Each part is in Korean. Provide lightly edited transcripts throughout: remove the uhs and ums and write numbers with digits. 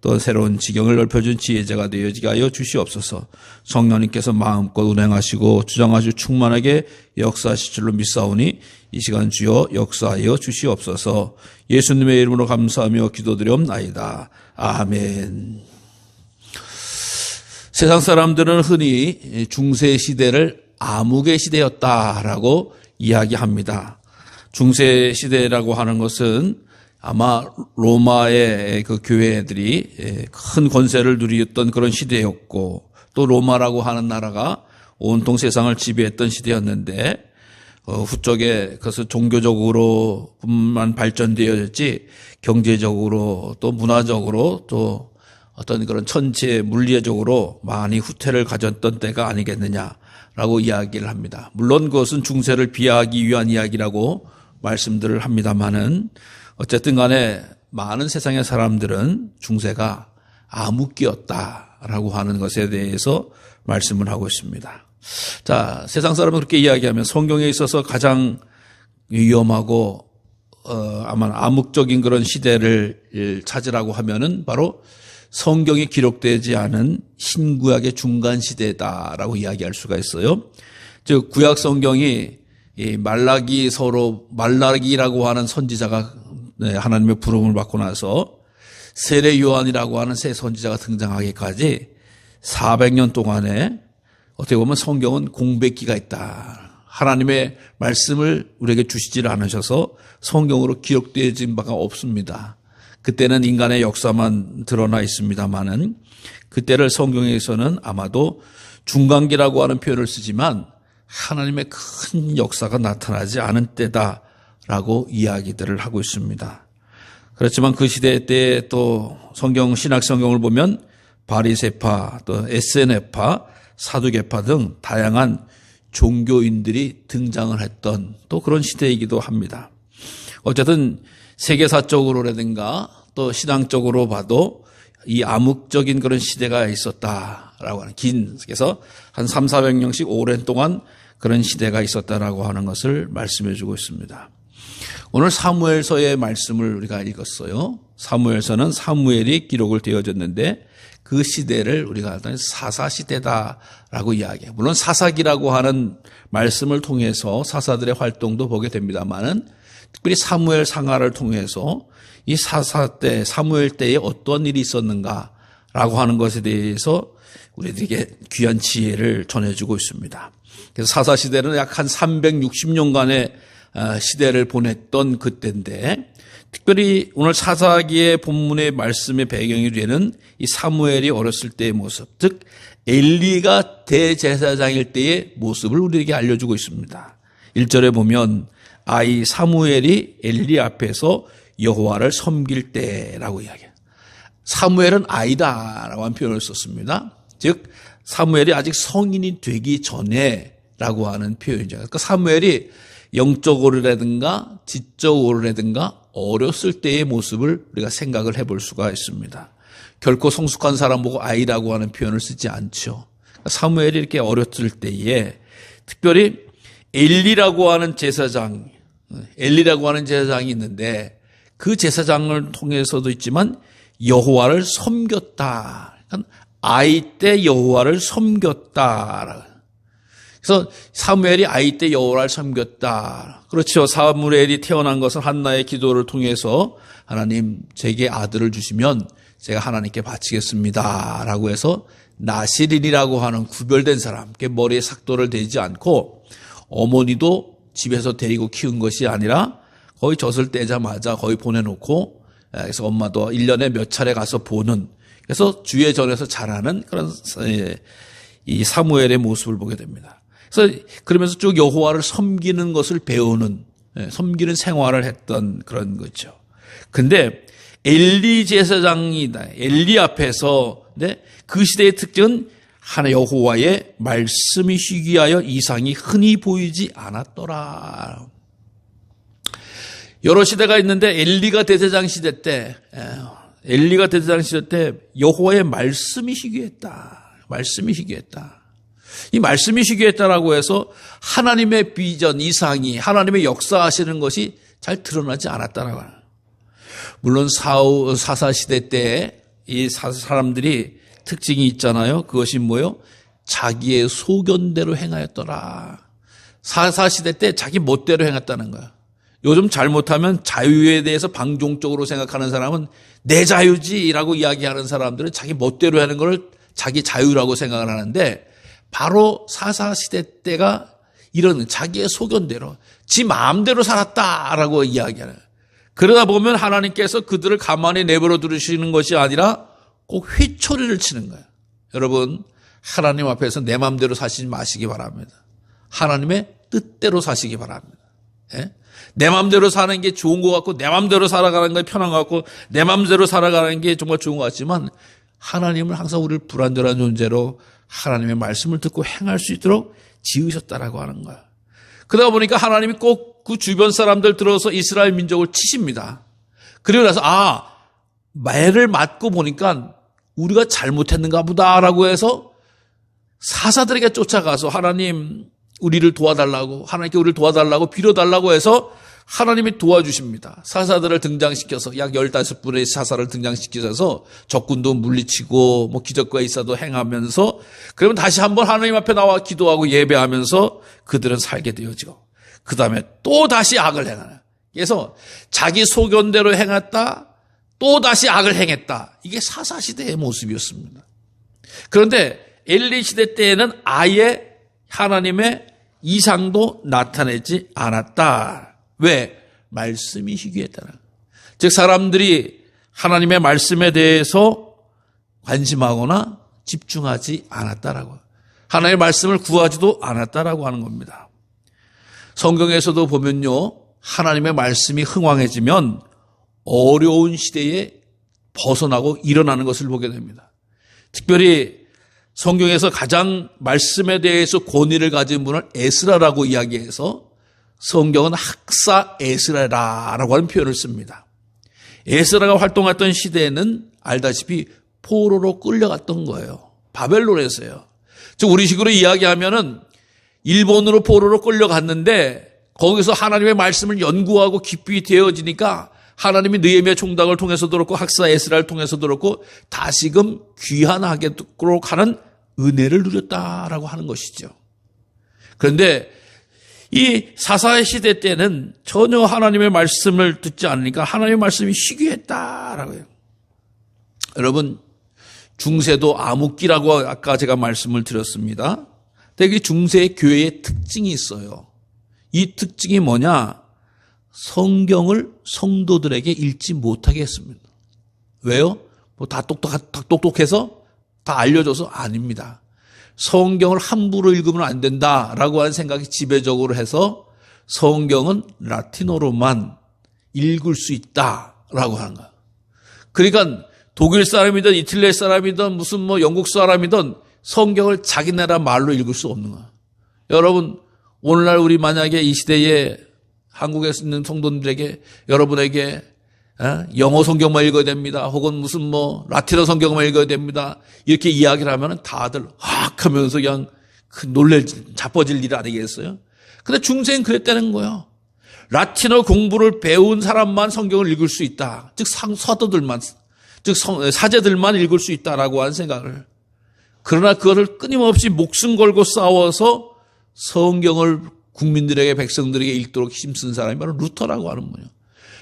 또 새로운 지경을 넓혀준 지혜자가 되어지게 하여 주시옵소서. 성령님께서 마음껏 운행하시고 주장하시고 충만하게 역사하실 줄로 믿사오니 이 시간 주여 역사하여 주시옵소서. 예수님의 이름으로 감사하며 기도드리옵나이다. 아멘. 세상 사람들은 흔히 중세 시대를 암흑의 시대였다라고 이야기합니다. 중세 시대라고 하는 것은 아마 로마의 그 교회들이 큰 권세를 누리었던 그런 시대였고, 또 로마라고 하는 나라가 온통 세상을 지배했던 시대였는데, 후쪽에 그것을 종교적으로뿐만 발전되었지 경제적으로 또 문화적으로 또 어떤 그런 천체 물리적으로 많이 후퇴를 가졌던 때가 아니겠느냐라고 이야기를 합니다. 물론 그것은 중세를 비하하기 위한 이야기라고 말씀들을 합니다만은 어쨌든 간에 많은 세상의 사람들은 중세가 암흑기였다라고 하는 것에 대해서 말씀을 하고 있습니다. 자, 세상 사람은 그렇게 이야기하면 성경에 있어서 가장 위험하고 아마 암흑적인 그런 시대를 찾으라고 하면은 바로 성경이 기록되지 않은 신구약의 중간 시대다라고 이야기할 수가 있어요. 즉 구약 성경이 이 말라기라고 하는 선지자가 하나님의 부름을 받고 나서 세례 요한이라고 하는 새 선지자가 등장하기까지 400년 동안에 어떻게 보면 성경은 공백기가 있다. 하나님의 말씀을 우리에게 주시질 않으셔서 성경으로 기록되어진 바가 없습니다. 그때는 인간의 역사만 드러나 있습니다만은 그때를 성경에서는 아마도 중간기라고 하는 표현을 쓰지만 하나님의 큰 역사가 나타나지 않은 때다라고 이야기들을 하고 있습니다. 그렇지만 그 시대 때 또 신약 성경을 보면 바리새파, 또 에세네파, 사두개파 등 다양한 종교인들이 등장을 했던 또 그런 시대이기도 합니다. 어쨌든 세계사적으로라든가 또 신앙적으로 봐도 이 암흑적인 그런 시대가 있었다라고 하는 그래서 한 300~400년씩 오랜 동안 그런 시대가 있었다라고 하는 것을 말씀해 주고 있습니다. 오늘 사무엘서의 말씀을 우리가 읽었어요. 사무엘서는 사무엘이 기록을 되어졌는데 그 시대를 우리가 사사시대다라고 이야기해요. 물론 사사기라고 하는 말씀을 통해서 사사들의 활동도 보게 됩니다만은 특별히 사무엘 상하를 통해서 이 사사 때, 사무엘 때에 어떤 일이 있었는가라고 하는 것에 대해서 우리들에게 귀한 지혜를 전해주고 있습니다. 그래서 사사시대는 약 한 360년간의 시대를 보냈던 그때인데, 특별히 오늘 사사기의 본문의 말씀의 배경이 되는 이 사무엘이 어렸을 때의 모습, 즉 엘리가 대제사장일 때의 모습을 우리에게 알려주고 있습니다. 1절에 보면 아이 사무엘이 엘리 앞에서 여호와를 섬길 때라고 이야기해요. 사무엘은 아이다라고 하는 표현을 썼습니다. 즉 사무엘이 아직 성인이 되기 전에라고 하는 표현이죠. 그러니까 사무엘이 영적으로라든가 지적으로라든가 어렸을 때의 모습을 우리가 생각을 해볼 수가 있습니다. 결코 성숙한 사람 보고 아이라고 하는 표현을 쓰지 않죠. 사무엘이 이렇게 어렸을 때에 특별히 엘리라고 하는 제사장이 있는데 그 제사장을 통해서도 있지만 여호와를 섬겼다. 그러니까 아이 때 여호와를 섬겼다. 그래서 사무엘이 아이 때 여호와를 섬겼다. 그렇죠. 사무엘이 태어난 것은 한나의 기도를 통해서 하나님 제게 아들을 주시면 제가 하나님께 바치겠습니다 라고 해서 나시린이라고 하는 구별된 사람, 머리에 삭도를 대지 않고 어머니도 집에서 데리고 키운 것이 아니라 거의 젖을 떼자마자 거의 보내놓고, 그래서 엄마도 1년에 몇 차례 가서 보는, 그래서 주의 전에서 자라는 그런 이 사무엘의 모습을 보게 됩니다. 그래서 그러면서 쭉 여호와를 섬기는 것을 배우는, 섬기는 생활을 했던 그런 거죠. 근데 엘리 제사장이다. 엘리 앞에서, 그 시대의 특징은 하나 여호와의 말씀이 희귀하여 이상이 흔히 보이지 않았더라. 여러 시대가 있는데 엘리가 대제사장 시대 때 여호와의 말씀이 희귀했다. 말씀이 희귀했다. 이 말씀이 희귀했다라고 해서 하나님의 비전, 이상이, 하나님의 역사하시는 것이 잘 드러나지 않았다라고 합니다. 물론 사사시대 때 이 사람들이 특징이 있잖아요. 그것이 뭐예요? 자기의 소견대로 행하였더라. 사사시대 때 자기 멋대로 행했다는 거야. 요즘 잘못하면 자유에 대해서 방종적으로 생각하는 사람은 내 자유지라고 이야기하는 사람들은 자기 멋대로 하는 걸 자기 자유라고 생각을 하는데, 바로 사사시대 때가 이런 자기의 소견대로 지 마음대로 살았다라고 이야기하는 거예요. 그러다 보면 하나님께서 그들을 가만히 내버려 두시는 것이 아니라 꼭 회초리를 치는 거예요. 여러분, 하나님 앞에서 내 마음대로 사시지 마시기 바랍니다. 하나님의 뜻대로 사시기 바랍니다. 예? 내 마음대로 사는 게 좋은 것 같고, 내 마음대로 살아가는 게 편한 것 같고, 내 마음대로 살아가는 게 정말 좋은 것 같지만, 하나님은 항상 우리를 불완전한 존재로 하나님의 말씀을 듣고 행할 수 있도록 지으셨다라고 하는 거야. 그러다 보니까 하나님이 꼭 그 주변 사람들 들어서 이스라엘 민족을 치십니다. 그리고 나서 매를 맞고 보니까 우리가 잘못했는가 보다라고 해서 사사들에게 쫓아가서 하나님 우리를 도와달라고, 하나님께 우리를 도와달라고 빌어달라고 해서 하나님이 도와주십니다. 사사들을 등장시켜서 약 15분의 사사를 등장시키셔서 적군도 물리치고 기적과 이사도 행하면서, 그러면 다시 한번 하나님 앞에 나와 기도하고 예배하면서 그들은 살게 되어지고, 그 다음에 또 다시 악을 행하는. 그래서 자기 소견대로 행했다, 또 다시 악을 행했다. 이게 사사시대의 모습이었습니다. 그런데 엘리 시대 때에는 아예 하나님의 이상도 나타내지 않았다. 왜? 말씀이 희귀했다는. 즉 사람들이 하나님의 말씀에 대해서 관심하거나 집중하지 않았다라고. 하나님의 말씀을 구하지도 않았다라고 하는 겁니다. 성경에서도 보면요, 하나님의 말씀이 흥왕해지면 어려운 시대에 벗어나고 일어나는 것을 보게 됩니다. 특별히 성경에서 가장 말씀에 대해서 권위를 가진 분을 에스라라고 이야기해서 성경은 학사 에스라라고 하는 표현을 씁니다. 에스라가 활동했던 시대에는 알다시피 포로로 끌려갔던 거예요. 바벨론에서요. 즉 우리식으로 이야기하면은 일본으로 포로로 끌려갔는데 거기서 하나님의 말씀을 연구하고 깊이 되어지니까 하나님이 느헤미야 총독을 통해서도 그렇고 학사 에스라를 통해서도 그렇고 다시금 귀환하도록 하는 은혜를 누렸다라고 하는 것이죠. 그런데 이 사사의 시대 때는 전혀 하나님의 말씀을 듣지 않으니까 하나님의 말씀이 희귀했다라고 해요. 여러분, 중세도 암흑기라고 아까 제가 말씀을 드렸습니다. 근데 중세 교회의 특징이 있어요. 이 특징이 뭐냐? 성경을 성도들에게 읽지 못하게 했습니다. 왜요? 다 똑똑해서 다 알려줘서? 아닙니다. 성경을 함부로 읽으면 안 된다라고 하는 생각이 지배적으로 해서 성경은 라틴어로만 읽을 수 있다라고 하는 거예요. 그러니까 독일 사람이든 이탈리아 사람이든 무슨 영국 사람이든 성경을 자기 나라 말로 읽을 수 없는 거예요. 여러분, 오늘날 우리 만약에 이 시대에 한국에 있는 성도들에게 여러분에게 영어 성경만 읽어야 됩니다. 혹은 무슨 라틴어 성경만 읽어야 됩니다. 이렇게 이야기를 하면 다들 확 하면서 그냥 자빠질 일 아니겠어요? 근데 중세는 그랬다는 거예요. 라틴어 공부를 배운 사람만 성경을 읽을 수 있다. 즉 사도들만, 즉 사제들만 읽을 수 있다라고 하는 생각을. 그러나 그것을 끊임없이 목숨 걸고 싸워서 성경을 국민들에게, 백성들에게 읽도록 힘쓴 사람이 바로 루터라고 하는 분이에요.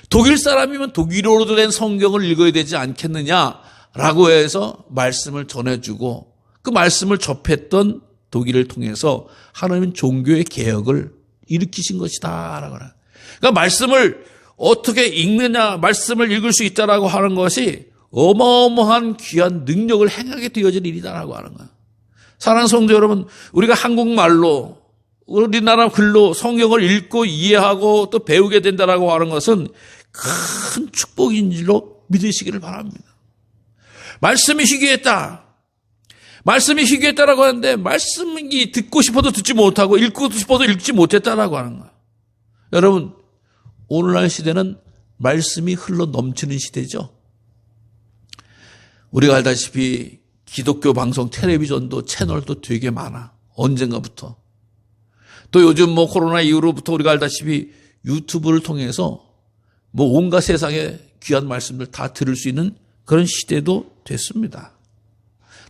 독일 사람이면 독일어로 된 성경을 읽어야 되지 않겠느냐라고 해서 말씀을 전해주고 그 말씀을 접했던 독일을 통해서 하나님은 종교의 개혁을 일으키신 것이다라고 하는. 그러니까 말씀을 어떻게 읽느냐, 말씀을 읽을 수 있다라고 하는 것이 어마어마한 귀한 능력을 행하게 되어질 일이다라고 하는 거예요. 사랑하는 성도 여러분, 우리가 한국말로 우리나라 글로 성경을 읽고 이해하고 또 배우게 된다라고 하는 것은 큰 축복인 줄로 믿으시기를 바랍니다. 말씀이 희귀했다. 말씀이 희귀했다라고 하는데 말씀이 듣고 싶어도 듣지 못하고 읽고 싶어도 읽지 못했다라고 하는 거예요. 여러분, 오늘날 시대는 말씀이 흘러 넘치는 시대죠. 우리가 알다시피 기독교 방송 텔레비전도 채널도 되게 많아. 언젠가부터. 또 요즘 코로나 이후로부터 우리가 알다시피 유튜브를 통해서 온갖 세상의 귀한 말씀들 다 들을 수 있는 그런 시대도 됐습니다.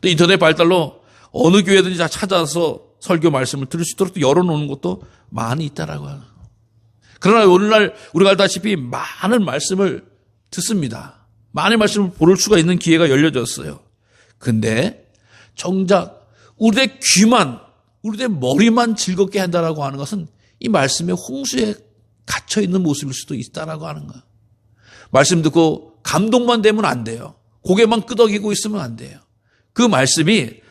또 인터넷 발달로 어느 교회든지 다 찾아서 설교 말씀을 들을 수 있도록 또 열어놓는 것도 많이 있다라고 하는. 그러나 오늘날 우리가 알다시피 많은 말씀을 듣습니다. 많은 말씀을 볼 수가 있는 기회가 열려졌어요. 근데 정작 우리의 귀만, 우리의 머리만 즐겁게 한다라고 하는 것은 이 말씀의 홍수에 갇혀 있는 모습일 수도 있다라고 하는 거예요. 말씀 듣고 감동만 되면 안 돼요. 고개만 끄덕이고 있으면 안 돼요. 그 말씀이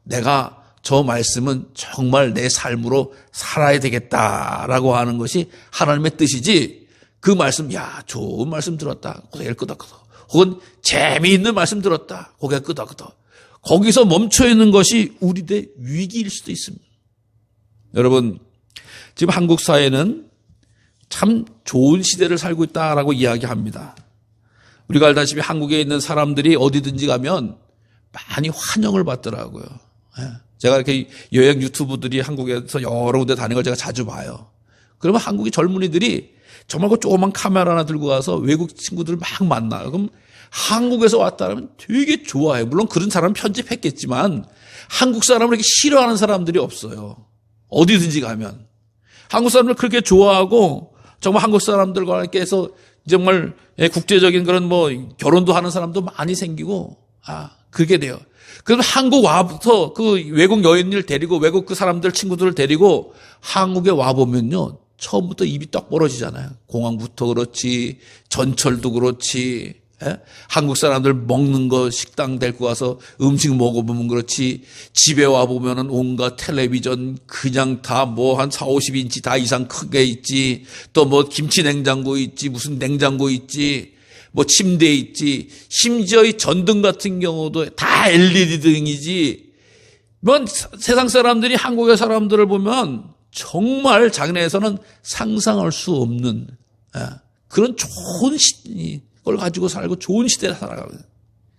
내가 저 말씀은 정말 내 삶으로 살아야 되겠다라고 하는 것이 하나님의 뜻이지, 그 말씀, 좋은 말씀 들었다, 고개를 끄덕끄덕, 혹은 재미있는 말씀 들었다, 고개 끄덕끄덕, 거기서 멈춰 있는 것이 우리의 위기일 수도 있습니다. 여러분, 지금 한국 사회는 참 좋은 시대를 살고 있다라고 이야기합니다. 우리가 알다시피 한국에 있는 사람들이 어디든지 가면 많이 환영을 받더라고요. 제가 이렇게 여행 유튜브들이 한국에서 여러 군데 다니는 걸 제가 자주 봐요. 그러면 한국의 젊은이들이 정말 그 조그만 카메라 하나 들고 가서 외국 친구들을 막 만나요. 그럼 한국에서 왔다면 되게 좋아해요. 물론 그런 사람은 편집했겠지만 한국 사람을 이렇게 싫어하는 사람들이 없어요. 어디든지 가면. 한국 사람들 그렇게 좋아하고 정말 한국 사람들과 이렇게 해서 정말 국제적인 그런 결혼도 하는 사람도 많이 생기고, 그렇게 돼요. 그럼 한국 와부터 그 외국 여인을 데리고, 외국 그 사람들 친구들을 데리고 한국에 와보면요, 처음부터 입이 떡 벌어지잖아요. 공항부터 그렇지, 전철도 그렇지, 한국 사람들 먹는 거 식당 데리고 가서 음식 먹어보면 그렇지, 집에 와보면은 온갖 텔레비전 그냥 다 한 4, 50인치 다 이상 크게 있지, 또 김치 냉장고 있지, 무슨 냉장고 있지, 침대 있지, 심지어 이 전등 같은 경우도 다 LED 등이지. 세상 사람들이 한국의 사람들을 보면 정말 장래에서는 상상할 수 없는 그런 좋은 걸 가지고 살고 좋은 시대를 살아가거든요.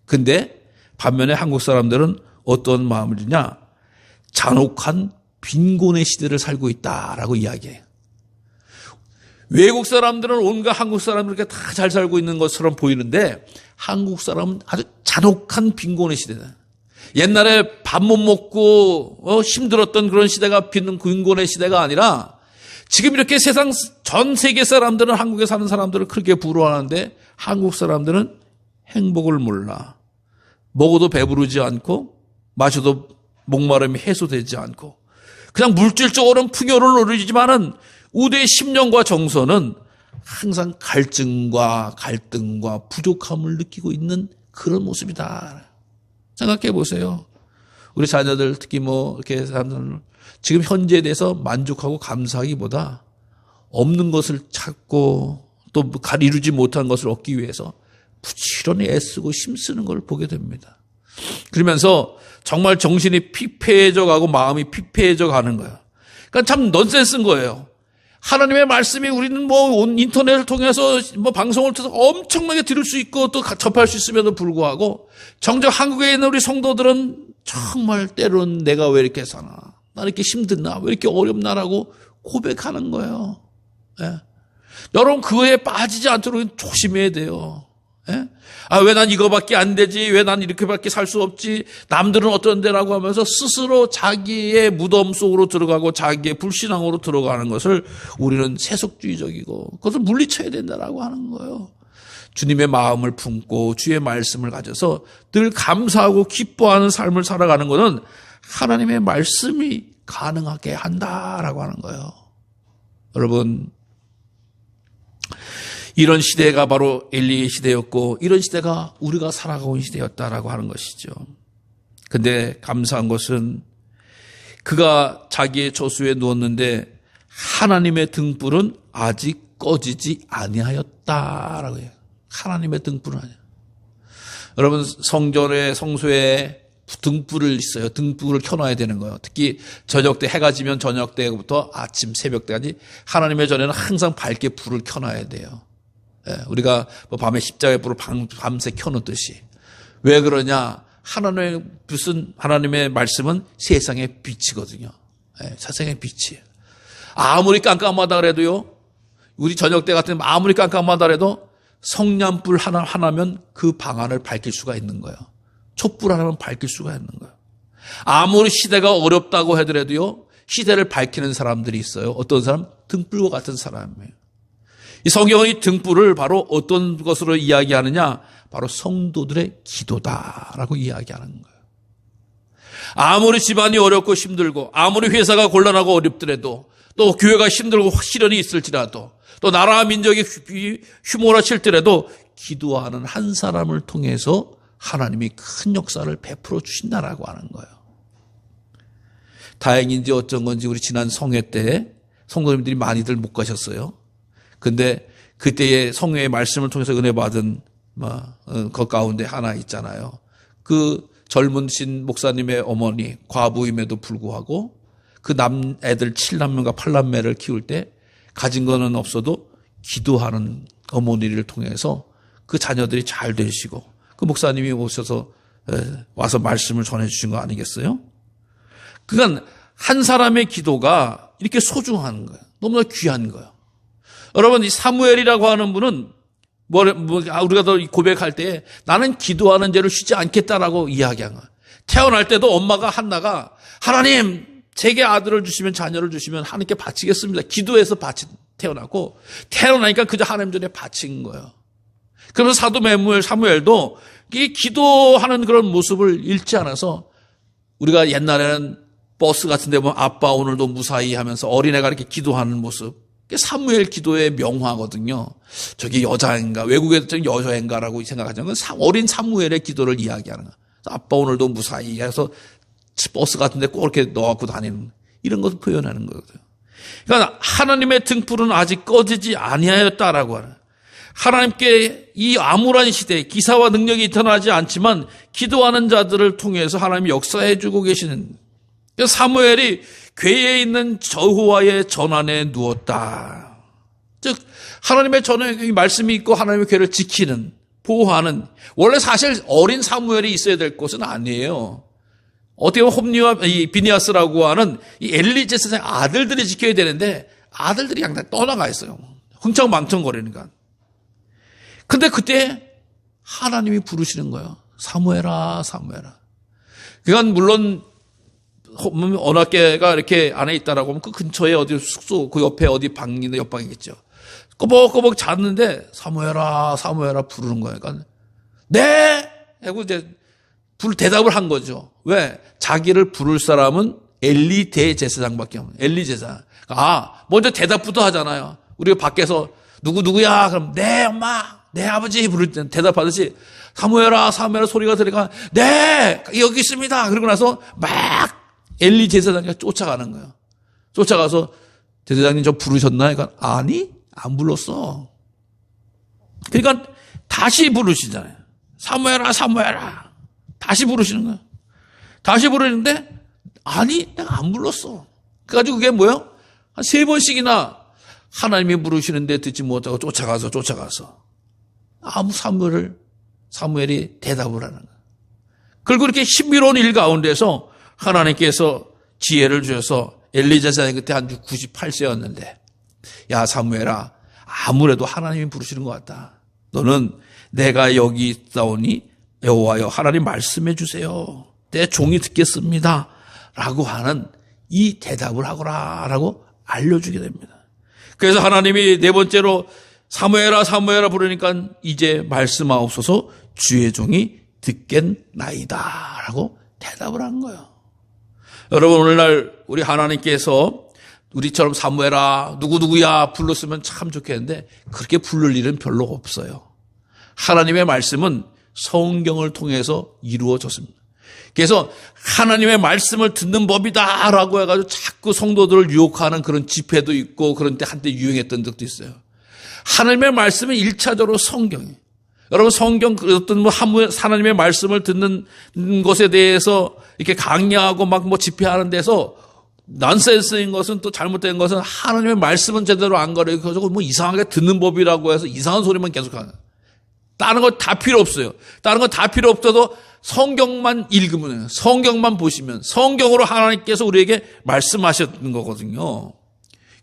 근데 반면에 한국 사람들은 어떤 마음을 주냐? 잔혹한 빈곤의 시대를 살고 있다라고 이야기해요. 외국 사람들은 온갖 한국 사람들 이렇게 다 잘 살고 있는 것처럼 보이는데 한국 사람은 아주 잔혹한 빈곤의 시대다. 옛날에 밥 못 먹고 힘들었던 그런 시대가 빈곤의 시대가 아니라 지금 이렇게 세상 전 세계 사람들은 한국에 사는 사람들을 그렇게 부러워하는데 한국 사람들은 행복을 몰라. 먹어도 배부르지 않고 마셔도 목마름이 해소되지 않고 그냥 물질적으로는 풍요를 누리지만은 우리의 심령과 정서는 항상 갈증과 갈등과 부족함을 느끼고 있는 그런 모습이다. 생각해 보세요. 우리 자녀들 특히 이렇게 사람들은 지금 현재에 대해서 만족하고 감사하기보다 없는 것을 찾고 또 이루지 못한 것을 얻기 위해서 부지런히 애쓰고 힘쓰는 걸 보게 됩니다. 그러면서 정말 정신이 피폐해져 가고 마음이 피폐해져 가는 거예요. 그러니까 참 넌센스인 거예요. 하나님의 말씀이 우리는 인터넷을 통해서 방송을 통해서 엄청나게 들을 수 있고 또 접할 수 있음에도 불구하고 정작 한국에 있는 우리 성도들은 정말 때로는 내가 왜 이렇게 사나? 나 이렇게 힘드나? 왜 이렇게 어렵나라고 고백하는 거예요. 여러분 그거에 빠지지 않도록 조심해야 돼요. 왜 난 이거밖에 안 되지? 왜 난 이렇게밖에 살 수 없지? 남들은 어떤데라고 하면서 스스로 자기의 무덤 속으로 들어가고 자기의 불신앙으로 들어가는 것을 우리는 세속주의적이고 그것을 물리쳐야 된다라고 하는 거예요. 주님의 마음을 품고 주의 말씀을 가져서 늘 감사하고 기뻐하는 삶을 살아가는 것은 하나님의 말씀이 가능하게 한다라고 하는 거예요. 여러분, 이런 시대가 바로 엘리의 시대였고 이런 시대가 우리가 살아가고 있는 시대였다라고 하는 것이죠. 근데 감사한 것은 그가 자기의 저수에 누웠는데 하나님의 등불은 아직 꺼지지 아니하였다라고 해요. 하나님의 등불은 아니야. 여러분 성소에 등불을 있어요. 등불을 켜놔야 되는 거예요. 특히 저녁 때 해가 지면 저녁 때부터 아침 새벽 때까지 하나님의 전에는 항상 밝게 불을 켜놔야 돼요. 우리가 밤에 십자가의 불을 밤새 켜놓듯이. 왜 그러냐? 하나님의 말씀은 세상의 빛이거든요. 세상의 빛이에요. 아무리 깜깜하다 그래도요, 우리 저녁 때 같은 아무리 깜깜하다 그래도 성냥불 하나면 그 방안을 밝힐 수가 있는 거예요. 촛불 하나면 밝힐 수가 있는 거예요. 아무리 시대가 어렵다고 하더라도요, 시대를 밝히는 사람들이 있어요. 어떤 사람? 등불과 같은 사람이에요. 이 성경은 이 등불을 바로 어떤 것으로 이야기하느냐? 바로 성도들의 기도다라고 이야기하는 거예요. 아무리 집안이 어렵고 힘들고, 아무리 회사가 곤란하고 어렵더라도, 또 교회가 힘들고 시련이 있을지라도, 또 나라와 민족이 휘몰아칠더라도 기도하는 한 사람을 통해서 하나님이 큰 역사를 베풀어 주신다라고 하는 거예요. 다행인지 어쩐 건지 우리 지난 성회 때 성도님들이 많이들 못 가셨어요. 근데 그때의 성회의 말씀을 통해서 은혜 받은 것 가운데 하나 있잖아요. 그 젊으신 목사님의 어머니, 과부임에도 불구하고 그 애들 7남매가 8남매를 키울 때 가진 거는 없어도 기도하는 어머니를 통해서 그 자녀들이 잘 되시고 그 목사님이 오셔서 와서 말씀을 전해주신 거 아니겠어요? 그러니까 한 사람의 기도가 이렇게 소중한 거예요. 너무나 귀한 거예요. 여러분, 이 사무엘이라고 하는 분은 우리가 더 고백할 때 나는 기도하는 죄를 쉬지 않겠다라고 이야기한 거예요. 태어날 때도 엄마가 한나가 하나님 제게 아들을 주시면 자녀를 주시면 하나님께 바치겠습니다. 기도해서 태어났고 태어나니까 그저 하나님 전에 바친 거예요. 그러면서 사도 사무엘도 이 기도하는 그런 모습을 잃지 않아서 우리가 옛날에는 버스 같은 데 보면 아빠 오늘도 무사히 하면서 어린애가 이렇게 기도하는 모습, 사무엘 기도의 명화거든요. 저기 여자인가, 외국에서 저기 여자인가라고 생각하지만 어린 사무엘의 기도를 이야기하는 거예요. 아빠 오늘도 무사히 해서 버스 같은 데 꼭 이렇게 넣어갖고 다니는 이런 것을 표현하는 거거든요. 그러니까 하나님의 등불은 아직 꺼지지 아니하였다라고 하는, 하나님께 이 암울한 시대에 기사와 능력이 드러나지 않지만 기도하는 자들을 통해서 하나님이 역사해 주고 계시는, 사무엘이 궤에 있는 여호와의 전안에 누웠다. 즉 하나님의 전에 말씀이 있고 하나님의 궤를 지키는, 보호하는, 원래 사실 어린 사무엘이 있어야 될 것은 아니에요. 어떻게 보면 홈리와 비니아스라고 하는 이 엘리 제사장 아들들이 지켜야 되는데 아들들이 그냥 다 떠나가 있어요. 흥청망청거리니까. 근데 그때 하나님이 부르시는 거예요. 사무엘아, 사무엘아. 그건 물론 언약궤가 이렇게 안에 있다라고 하면 그 근처에 어디 숙소, 그 옆에 어디 방이나 옆방이겠죠. 꼬박꼬박 잤는데 사무엘아, 사무엘아 부르는 거예요. 그러니까 네! 하고 이제 대답을 한 거죠. 왜? 자기를 부를 사람은 엘리 대제사장밖에 없는, 엘리 제사장. 먼저 대답부터 하잖아요. 우리가 밖에서 누구야? 그럼 네, 엄마, 네, 아버지 부를 때 대답하듯이 사무엘아, 사무엘아 소리가 들으니까 네, 여기 있습니다. 그러고 나서 막 엘리 제사장이 쫓아가는 거예요. 쫓아가서 제사장님 저 부르셨나요? 그러니까 아니, 안 불렀어. 그러니까 다시 부르시잖아요. 사무엘아, 사무엘아. 다시 부르시는 거예요. 다시 부르는데 아니, 내가 안 불렀어. 그래가지고 그게 뭐예요? 한 3번씩이나 하나님이 부르시는데 듣지 못하고 쫓아가서 사무엘이 대답을 하는 거예요. 그리고 이렇게 신비로운 일 가운데서 하나님께서 지혜를 주셔서 엘리 제사장이 그때 한 98세였는데 야 사무엘아, 아무래도 하나님이 부르시는 것 같다. 너는 내가 여기 있사오니 여호와여 하나님 말씀해 주세요. 내 종이 듣겠습니다. 라고 하는 이 대답을 하거라 라고 알려주게 됩니다. 그래서 하나님이 4번째로 사무엘아, 사무엘아 부르니까 이제 말씀하옵소서 주의 종이 듣겠나이다 라고 대답을 한 거예요. 여러분, 오늘날 우리 하나님께서 우리처럼 사무엘아, 누구야 불렀으면 참 좋겠는데 그렇게 부를 일은 별로 없어요. 하나님의 말씀은 성경을 통해서 이루어졌습니다. 그래서 하나님의 말씀을 듣는 법이다라고 해가지고 자꾸 성도들을 유혹하는 그런 집회도 있고 그런 때 한때 유행했던 적도 있어요. 하나님의 말씀은 1차적으로 성경이에요. 여러분, 성경 어떤 하나님의 말씀을 듣는 것에 대해서 이렇게 강의하고 막 집회하는 데서 난센스인 것은, 또 잘못된 것은 하나님의 말씀은 제대로 안 가르쳐주고 이상하게 듣는 법이라고 해서 이상한 소리만 계속하는. 다른 거 다 필요 없어요. 다른 거 다 필요 없어도 성경만 읽으면, 성경만 보시면 성경으로 하나님께서 우리에게 말씀하셨던 거거든요.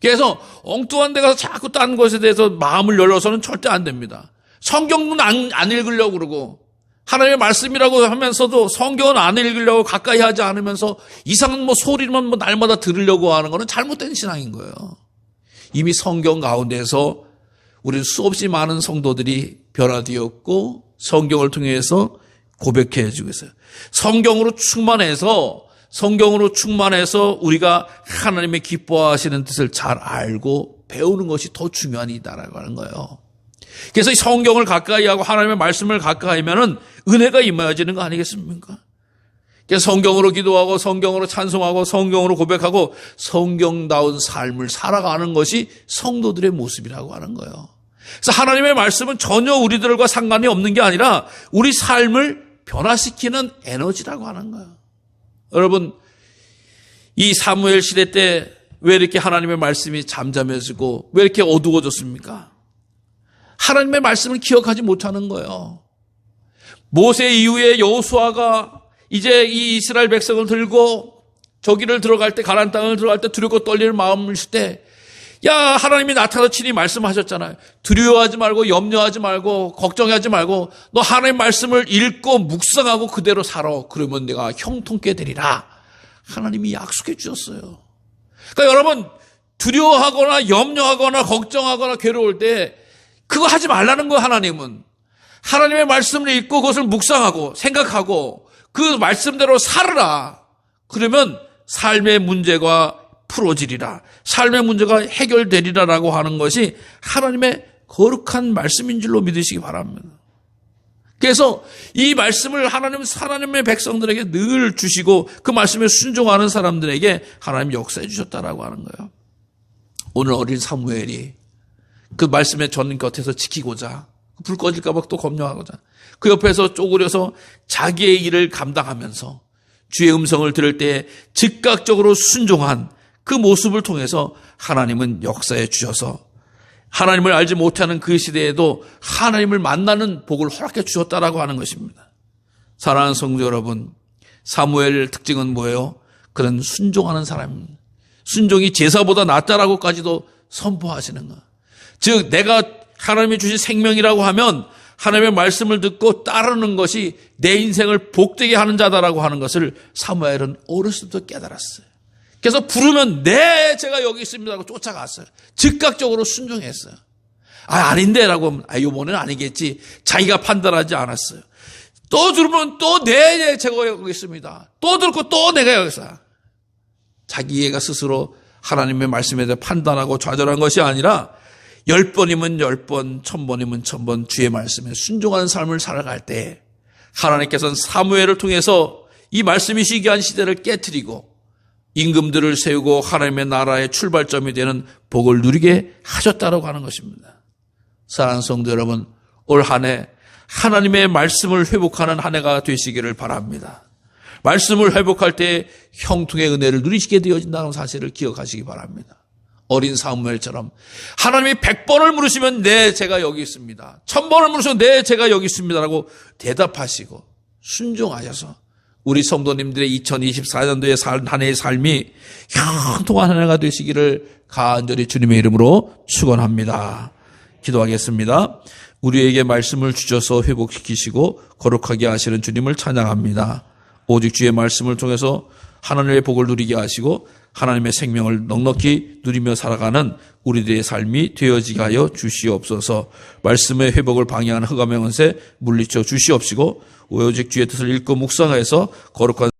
그래서 엉뚱한 데 가서 자꾸 다른 것에 대해서 마음을 열어서는 절대 안 됩니다. 성경은 안 읽으려고 그러고 하나님의 말씀이라고 하면서도 성경은 안 읽으려고 가까이 하지 않으면서 이상한 소리만 날마다 들으려고 하는 것은 잘못된 신앙인 거예요. 이미 성경 가운데서 우리 수없이 많은 성도들이 변화되었고 성경을 통해서 고백해 주고 있어요. 성경으로 충만해서 우리가 하나님의 기뻐하시는 뜻을 잘 알고 배우는 것이 더 중요한 이다라고 하는 거예요. 그래서 이 성경을 가까이 하고 하나님의 말씀을 가까이 하면은 은혜가 임하여지는 거 아니겠습니까? 그래서 성경으로 기도하고 성경으로 찬송하고 성경으로 고백하고 성경다운 삶을 살아가는 것이 성도들의 모습이라고 하는 거예요. 그래서 하나님의 말씀은 전혀 우리들과 상관이 없는 게 아니라 우리 삶을 변화시키는 에너지라고 하는 거예요. 여러분, 이 사무엘 시대 때 왜 이렇게 하나님의 말씀이 잠잠해지고 왜 이렇게 어두워졌습니까? 하나님의 말씀을 기억하지 못하는 거예요. 모세 이후에 여호수아가 이제 이 이스라엘 백성을 들고 저기를 들어갈 때, 가나안 땅을 들어갈 때 두렵고 떨리는 마음을 실 때, 야, 하나님이 나타나서 친히 말씀하셨잖아요. 두려워하지 말고 염려하지 말고 걱정하지 말고 너 하나님의 말씀을 읽고 묵상하고 그대로 살아. 그러면 내가 형통케 되리라. 하나님이 약속해 주셨어요. 그러니까 여러분, 두려워하거나 염려하거나 걱정하거나 괴로울 때 그거 하지 말라는 거예요. 하나님은 하나님의 말씀을 읽고 그것을 묵상하고 생각하고 그 말씀대로 살으라. 그러면 삶의 문제가 풀어지리라. 삶의 문제가 해결되리라라고 하는 것이 하나님의 거룩한 말씀인 줄로 믿으시기 바랍니다. 그래서 이 말씀을 하나님의 백성들에게 늘 주시고 그 말씀에 순종하는 사람들에게 하나님 역사해 주셨다라고 하는 거예요. 오늘 어린 사무엘이 그 말씀의 전 곁에서 지키고자 불 꺼질까 봐 또 검증하고자 그 옆에서 쪼그려서 자기의 일을 감당하면서 주의 음성을 들을 때 즉각적으로 순종한 그 모습을 통해서 하나님은 역사해 주셔서 하나님을 알지 못하는 그 시대에도 하나님을 만나는 복을 허락해 주셨다라고 하는 것입니다. 사랑하는 성도 여러분, 사무엘 특징은 뭐예요? 그는 순종하는 사람입니다. 순종이 제사보다 낫다라고까지도 선포하시는 것. 즉 내가 하나님이 주신 생명이라고 하면 하나님의 말씀을 듣고 따르는 것이 내 인생을 복되게 하는 자다라고 하는 것을 사무엘은 어렸을 때부터 깨달았어요. 그래서 부르면 네, 제가 여기 있습니다라고 쫓아갔어요. 즉각적으로 순종했어요. 아닌데 라고 하면 이번에는 아니겠지. 자기가 판단하지 않았어요. 또 들으면 또 네, 제가 여기 있습니다. 또 듣고 또 내가 여기 있어요. 자기가 스스로 하나님의 말씀에 대해 판단하고 좌절한 것이 아니라 10번이면 10번, 1000번이면 1000번 주의 말씀에 순종하는 삶을 살아갈 때 하나님께서는 사무엘을 통해서 이 말씀이 시기한 시대를 깨트리고 임금들을 세우고 하나님의 나라의 출발점이 되는 복을 누리게 하셨다라고 하는 것입니다. 사랑하는 성도 여러분, 올 한 해 하나님의 말씀을 회복하는 한 해가 되시기를 바랍니다. 말씀을 회복할 때 형통의 은혜를 누리시게 되어진다는 사실을 기억하시기 바랍니다. 어린 사무엘처럼 하나님이 100번을 물으시면 네, 제가 여기 있습니다. 1000번을 물으시면 네, 제가 여기 있습니다라고 대답하시고 순종하셔서 우리 성도님들의 2024년도의 한 해의 삶이 형통한 한 해가 되시기를 간절히 주님의 이름으로 축원합니다. 기도하겠습니다. 우리에게 말씀을 주셔서 회복시키시고 거룩하게 하시는 주님을 찬양합니다. 오직 주의 말씀을 통해서 하나님의 복을 누리게 하시고 하나님의 생명을 넉넉히 누리며 살아가는 우리들의 삶이 되어지게 하여 주시옵소서. 말씀의 회복을 방해하는 흑암의 권세 물리쳐 주시옵시고 오직 주의 뜻을 읽고 묵상해서 거룩한